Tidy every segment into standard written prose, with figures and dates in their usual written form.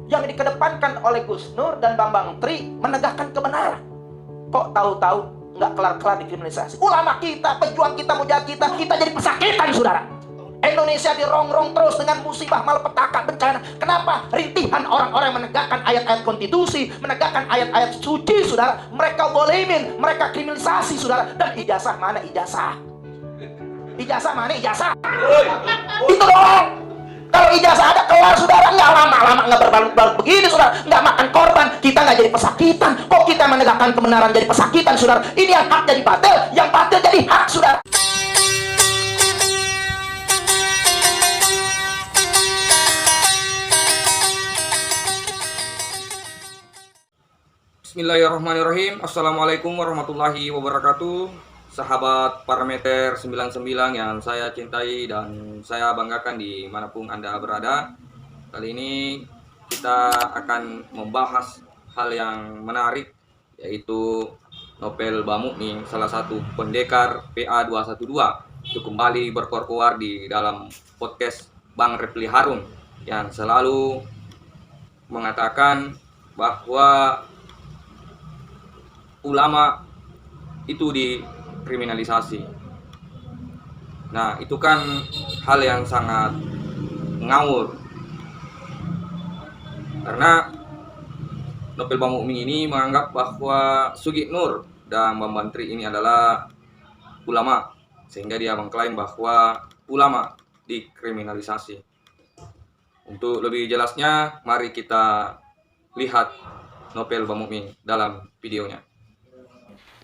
yang dikedepankan oleh Gus Nur dan Bambang Tri menegakkan kebenaran. Kok tahu-tahu nggak kelar-kelar dikriminalisasi? Ulama kita, pejuang kita, mujahid kita jadi pesakitan, saudara. Indonesia dirongrong terus dengan musibah, malapetaka, bencana. Kenapa? Rintihan orang-orang menegakkan ayat-ayat konstitusi, menegakkan ayat-ayat suci, saudara. Mereka zalimin, mereka kriminalisasi, saudara. Dan ijazah mana ijazah? Ijazah mana ijazah? Itu doang. Kalau ijazah ada kelar, saudara. Nggak lama-lama, nggak berbalut-balut begini, saudara. Nggak makan korban, kita nggak jadi pesakitan. Kok kita menegakkan kebenaran jadi pesakitan, saudara? Ini yang hak jadi batil, yang batil jadi hak, saudara. Bismillahirrahmanirrahim. Assalamualaikum warahmatullahi wabarakatuh. Sahabat parameter 99 yang saya cintai dan saya banggakan dimanapun Anda berada. Kali ini kita akan membahas hal yang menarik, yaitu Nopel Bamukmin, salah satu pendekar PA 212, itu kembali berkoar-koar di dalam podcast Bang Repli Harun yang selalu mengatakan bahwa ulama itu dikriminalisasi. Nah, itu kan hal yang sangat ngawur. Karena Nopel Bamukmin ini menganggap bahwa Sugi Nur dan Bambang Tri ini adalah ulama, sehingga dia mengklaim bahwa ulama dikriminalisasi. Untuk lebih jelasnya, mari kita lihat Nopel Bamukmin dalam videonya.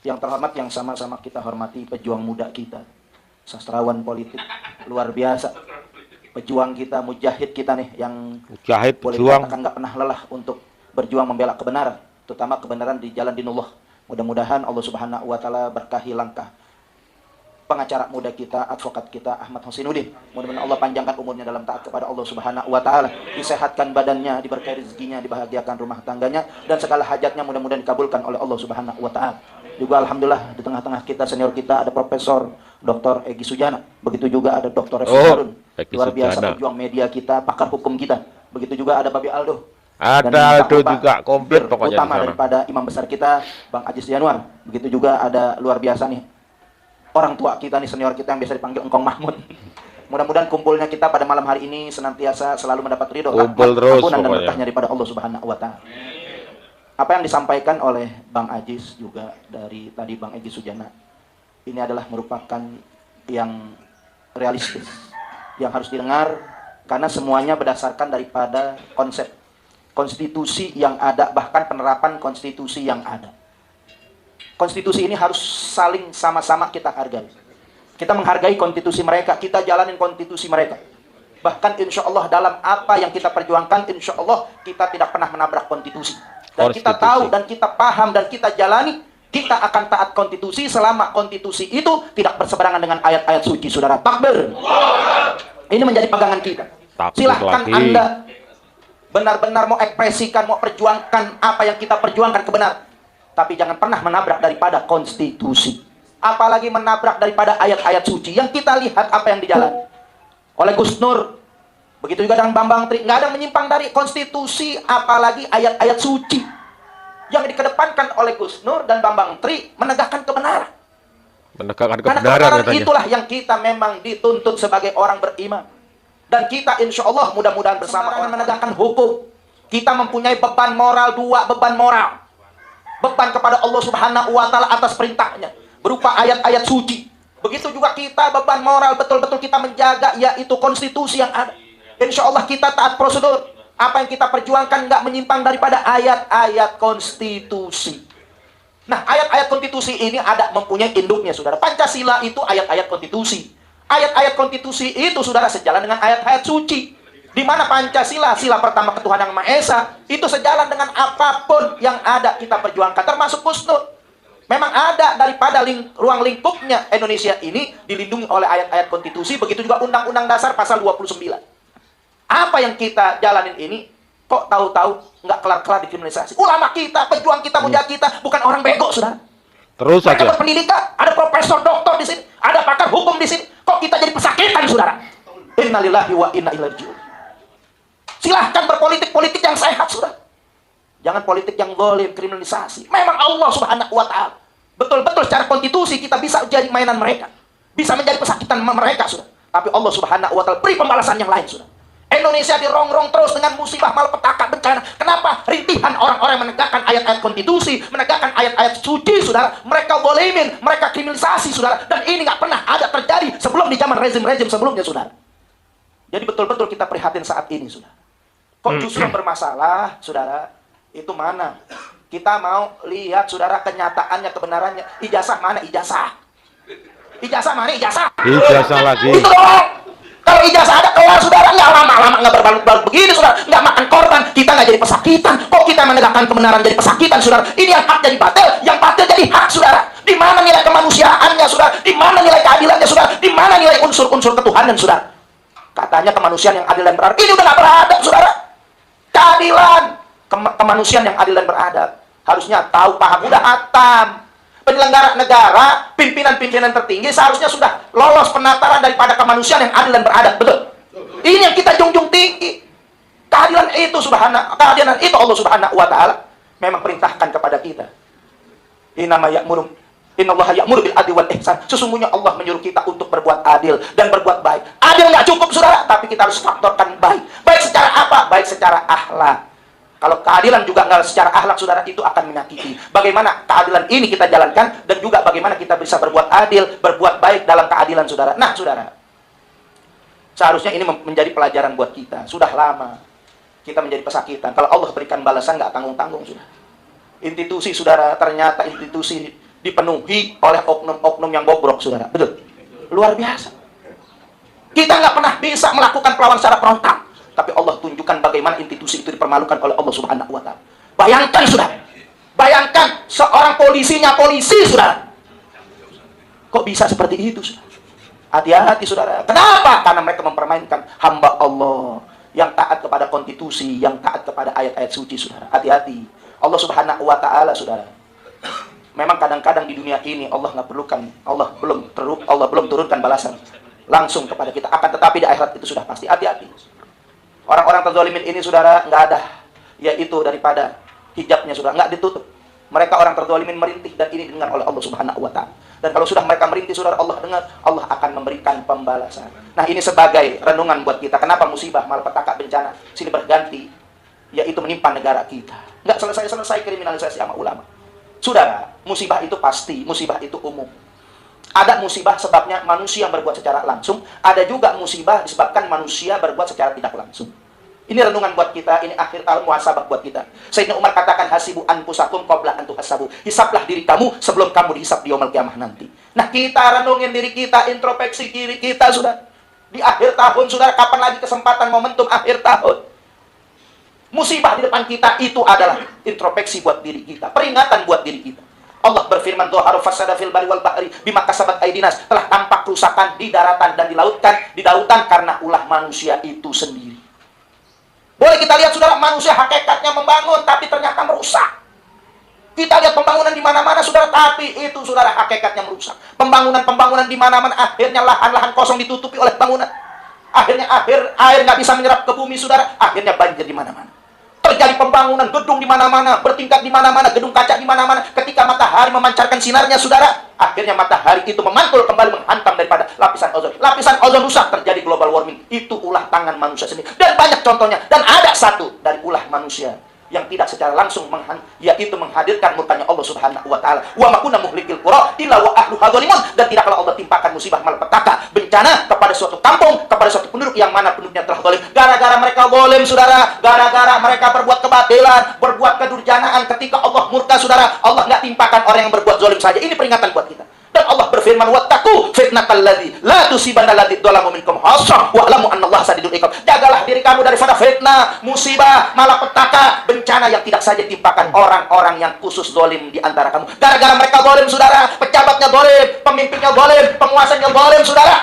Yang terhormat, yang sama-sama kita hormati, pejuang muda kita, sastrawan politik luar biasa, pejuang kita, mujahid kita nih, yang mujahid boleh pejuang dikatakan nggak pernah lelah untuk berjuang membela kebenaran, terutama kebenaran di jalan dinullah. Mudah-mudahan Allah Subhanahu wa Ta'ala berkahi langkah pengacara muda kita, advokat kita Ahmad Husainuddin. Mudah-mudahan Allah panjangkan umurnya dalam taat kepada Allah Subhanahu wa Ta'ala, disehatkan badannya, diberkahi rezekinya, dibahagiakan rumah tangganya, dan segala hajatnya mudah-mudahan dikabulkan oleh Allah Subhanahu wa Ta'ala. Juga alhamdulillah di tengah-tengah kita, senior kita, ada Profesor Dr. Egy Sujana. Begitu juga ada Dr. Refli Harun, luar biasa pejuang media kita, pakar hukum kita. Begitu juga ada Babi Aldo. Ada Aldo juga komplit pokoknya utama daripada imam besar kita, Bang Ajis Januar. Begitu juga ada luar biasa nih orang tua kita nih, senior kita yang biasa dipanggil Engkong Mahmud. Mudah-mudahan kumpulnya kita pada malam hari ini senantiasa selalu mendapat ridho, ampunan dan berkahnya daripada Allah Subhanahu wa Ta'ala. Apa yang disampaikan oleh Bang Ajis juga dari tadi Bang Egy Sujana, ini adalah merupakan yang realistis, yang harus didengar, karena semuanya berdasarkan daripada konsep konstitusi yang ada, bahkan penerapan konstitusi yang ada. Konstitusi ini harus saling sama-sama kita hargai. Kita menghargai konstitusi mereka, kita jalanin konstitusi mereka. Bahkan insya Allah dalam apa yang kita perjuangkan, insya Allah kita tidak pernah menabrak konstitusi. Dan kita tahu, dan kita paham, dan kita jalani, kita akan taat konstitusi selama konstitusi itu tidak berseberangan dengan ayat-ayat suci, saudara. Takbir. Ini menjadi pegangan kita. Silahkan Anda benar-benar mau ekspresikan, mau perjuangkan apa yang kita perjuangkan kebenaran. Tapi jangan pernah menabrak daripada konstitusi. Apalagi menabrak daripada ayat-ayat suci. Yang kita lihat apa yang dijalani oleh Gus Nur. Begitu juga dengan Bambang Tri. Nggak ada menyimpang dari konstitusi, apalagi ayat-ayat suci. Yang dikedepankan oleh Gus Nur dan Bambang Tri menegakkan kebenaran. Menegakkan Karena kebenaran itulah yang kita memang dituntut sebagai orang beriman. Dan kita insya Allah mudah-mudahan bersama orang menegakkan hukum. Kita mempunyai beban moral, dua beban moral. Beban kepada Allah Subhanahu wa Ta'ala atas perintahnya berupa ayat-ayat suci. Begitu juga kita beban moral, betul-betul kita menjaga yaitu konstitusi yang ada. Insya Allah kita taat prosedur. Apa yang kita perjuangkan nggak menyimpang daripada ayat-ayat konstitusi. Nah, ayat-ayat konstitusi ini ada mempunyai induknya, saudara. Pancasila itu ayat-ayat konstitusi. Ayat-ayat konstitusi itu, saudara, sejalan dengan ayat-ayat suci. Di mana Pancasila, sila pertama ketuhanan Yang Maha Esa, itu sejalan dengan apapun yang ada kita perjuangkan, termasuk Gus Nur. Memang ada daripada ruang lingkupnya Indonesia ini dilindungi oleh ayat-ayat konstitusi, begitu juga Undang-Undang Dasar pasal 29. Apa yang kita jalanin ini, kok tahu-tahu nggak kelar-kelar dikriminalisasi? Ulama kita, pejuang kita, mujahid kita, bukan orang bego, saudara. Terus mereka aja berpendidikan, ada profesor, doktor di sini, ada pakar hukum di sini. Kok kita jadi pesakitan, saudara? Innalillahi wa inna ilaihi raji'un. Silahkan berpolitik-politik yang sehat, saudara. Jangan politik yang zalim, kriminalisasi. Memang Allah Subhanahu wa taala. Betul-betul secara konstitusi kita bisa jadi mainan mereka. Bisa menjadi pesakitan mereka, sudah. Tapi Allah Subhanahu wa taala beri pembalasan yang lain, sudah. Indonesia dirongrong terus dengan musibah, malapetaka, bencana. Kenapa? Rintihan orang-orang yang menegakkan ayat-ayat konstitusi, menegakkan ayat-ayat suci, saudara. Mereka zalimin, mereka kriminalisasi, saudara. Dan ini nggak pernah ada terjadi sebelum di zaman rezim-rezim sebelumnya, saudara. Jadi betul-betul kita prihatin saat ini, saudara. Kok justru yang bermasalah, saudara? Itu mana? Kita mau lihat, saudara, kenyataannya, kebenarannya. Ijazah mana ijazah? Ijazah mana ijazah? Ijazah lagi. Itu dong. Kalau ijazah ada keluar, saudara, nggak lama-lama nggak berbalut-balut begini, saudara, nggak makan korban, kita nggak jadi pesakitan. Kok kita menegakkan kebenaran jadi pesakitan, saudara? Ini yang hak jadi batil, yang batil jadi hak, saudara. Di mana nilai kemanusiaannya, saudara? Di mana nilai keadilannya, saudara? Di mana nilai unsur-unsur ketuhanan, saudara? Katanya kemanusiaan yang adil dan beradab. Ini udah nggak beradab, saudara. Keadilan, kemanusiaan yang adil dan beradab. Harusnya tahu, paham, udah hatam. Penyelenggara negara, pimpinan-pimpinan tertinggi seharusnya sudah lolos penataran daripada kemanusiaan yang adil dan beradab, betul? Ini yang kita junjung tinggi. Keadilan itu keadilan itu Allah Subhanahu wa taala memang perintahkan kepada kita. Innallaha ya'muru bil adli wal ihsan. Sesungguhnya Allah menyuruh kita untuk berbuat adil dan berbuat baik. Adil nggak cukup, saudara, tapi kita harus faktorkan baik. Baik secara apa? Baik secara akhlak. Kalau keadilan juga nggak secara akhlak, saudara, itu akan menyakiti. Bagaimana keadilan ini kita jalankan, dan juga bagaimana kita bisa berbuat adil, berbuat baik dalam keadilan, saudara. Nah, saudara, seharusnya ini menjadi pelajaran buat kita. Sudah lama kita menjadi pesakitan. Kalau Allah berikan balasan nggak tanggung-tanggung, sudah. Institusi, saudara, ternyata institusi dipenuhi oleh oknum-oknum yang bobrok, saudara. Betul? Luar biasa. Kita nggak pernah bisa melakukan perlawanan secara frontal. Tapi Allah tunjukkan bagaimana institusi itu dipermalukan oleh Allah Subhanahu wa taala. Bayangkan, saudara. Bayangkan seorang polisinya polisi, saudara. Kok bisa seperti itu, saudara? Hati-hati, saudara. Kenapa? Karena mereka mempermainkan hamba Allah yang taat kepada konstitusi, yang taat kepada ayat-ayat suci, saudara. Hati-hati. Allah Subhanahu wa taala, saudara. Memang kadang-kadang di dunia ini Allah nggak perlukan, Allah belum turunkan balasan langsung kepada kita. Akan tetapi di akhirat itu sudah pasti. Hati-hati. Orang-orang terzalimin ini, saudara, nggak ada, yaitu daripada hijabnya, saudara, nggak ditutup. Mereka orang terzalimin merintih, dan ini didengar oleh Allah Subhanahu wa taala. Dan kalau sudah mereka merintih, saudara, Allah dengar, Allah akan memberikan pembalasan. Nah, ini sebagai renungan buat kita. Kenapa musibah, malapetaka, bencana silih berganti, yaitu menimpa negara kita. Nggak selesai-selesai kriminalisasi sama ulama. Saudara, musibah itu pasti, musibah itu umum. Ada musibah sebabnya manusia yang berbuat secara langsung, ada juga musibah disebabkan manusia berbuat secara tidak langsung. Ini renungan buat kita, ini akhir tahun muhasabah buat kita. Sayyidina Umar katakan, hasibu anfusakum qabla an tuhasabu. Hisablah diri kamu sebelum kamu dihisab di yaumul qiyamah nanti. Nah, kita renungin diri kita, introspeksi diri kita, sudah. Di akhir tahun, saudara, kapan lagi kesempatan momentum akhir tahun? Musibah di depan kita itu adalah introspeksi buat diri kita, peringatan buat diri kita. Allah berfirman, "Dhaharu fasada fil bari wal bahri bima kasabat aydinas." Telah tampak kerusakan di daratan dan di lautan karena ulah manusia itu sendiri. Boleh kita lihat, saudara, manusia hakikatnya membangun tapi ternyata merusak. Kita lihat pembangunan di mana-mana, saudara, tapi itu, saudara, hakikatnya merusak. Pembangunan di mana-mana, akhirnya lahan-lahan kosong ditutupi oleh bangunan. Akhirnya air nggak bisa menyerap ke bumi, saudara. Akhirnya banjir di mana-mana. Terjadi pembangunan gedung di mana-mana, bertingkat di mana-mana, gedung kaca di mana-mana. Ketika matahari memancarkan sinarnya, saudara, akhirnya matahari itu memantul kembali menghantam daripada lapisan ozon. Lapisan ozon rusak, terjadi global warming. Itu ulah tangan manusia sendiri. Dan banyak contohnya. Dan ada satu dari ulah manusia yang tidak secara langsung yaitu menghadirkan murkanya Allah Subhanahu wa taala. Wa ma kunna muhlikil qura illa wa ahluha zalimun. Dan tidaklah Allah timpakan musibah malapetaka, bencana kepada suatu kampung, kepada suatu penduduk yang mana penduduknya telah zalim. Gara-gara mereka zalim, saudara, gara-gara mereka berbuat kebatilan, berbuat kedurjanaan, ketika Allah murka, saudara, Allah nggak timpakan orang yang berbuat zalim saja. Ini peringatan buat kita. Dan Allah berfirman, wattaqu fitnatal ladzi la tusibanna alladzi dzalamu minkum khassah wa'lamu annallaha sadidul iqab. Jagalah diri kamu daripada fitnah, musibah, malapetaka, bencana yang tidak saja timpakan orang-orang yang khusus zalim di antara kamu. Gara-gara mereka zalim, saudara, pejabatnya zalim, pemimpinnya zalim, penguasanya zalim, saudara.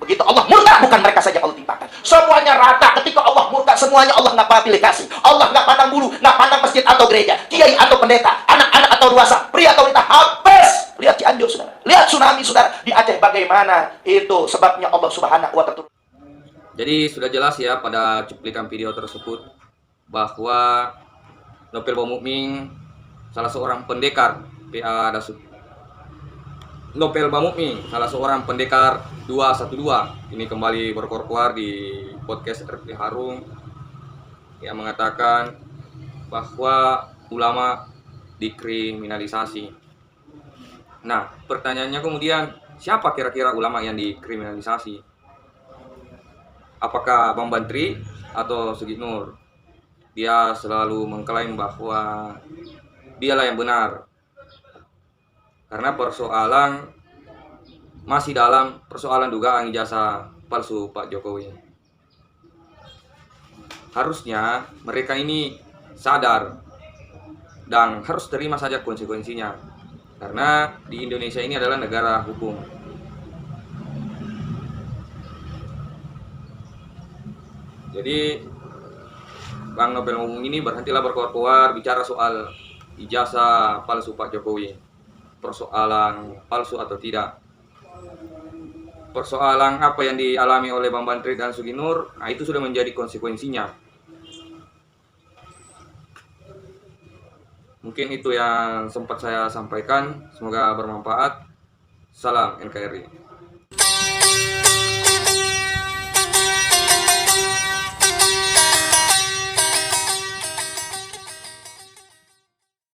Begitu Allah murka, bukan mereka saja Allah timpakan. Semuanya rata. Ketika Allah murka, semuanya Allah nggak pilih kasih. Allah nggak pandang bulu, nggak pandang masjid atau gereja, kiai atau pendeta, anak-anak atau dewasa, pria atau wanita, habis. Lihat Cianjur, saudara. Lihat tsunami, saudara. Di Aceh bagaimana itu sebabnya Allah Subhanahu wa taala. Jadi sudah jelas ya pada cuplikan video tersebut bahwa Nopel Bamukmin salah seorang pendekar PA Dasut. Nopel Bamukmin salah seorang pendekar 212 ini kembali berkoar di podcast RP Harum yang mengatakan bahwa ulama dikriminalisasi. Nah, pertanyaannya kemudian, siapa kira-kira ulama yang dikriminalisasi? Apakah Bang Bantri atau Sigit Nur? Dia selalu mengklaim bahwa dialah yang benar. Karena persoalan masih dalam persoalan dugaan ijazah palsu Pak Jokowi. Harusnya mereka ini sadar dan harus terima saja konsekuensinya. Karena di Indonesia ini adalah negara hukum. Jadi Bang Nopel ngomong ini berhentilah berkoar-koar bicara soal ijazah palsu Pak Jokowi. Persoalan palsu atau tidak. Persoalan apa yang dialami oleh Bang Bantri dan Suginur, nah itu sudah menjadi konsekuensinya. Mungkin itu yang sempat saya sampaikan. Semoga bermanfaat. Salam NKRI.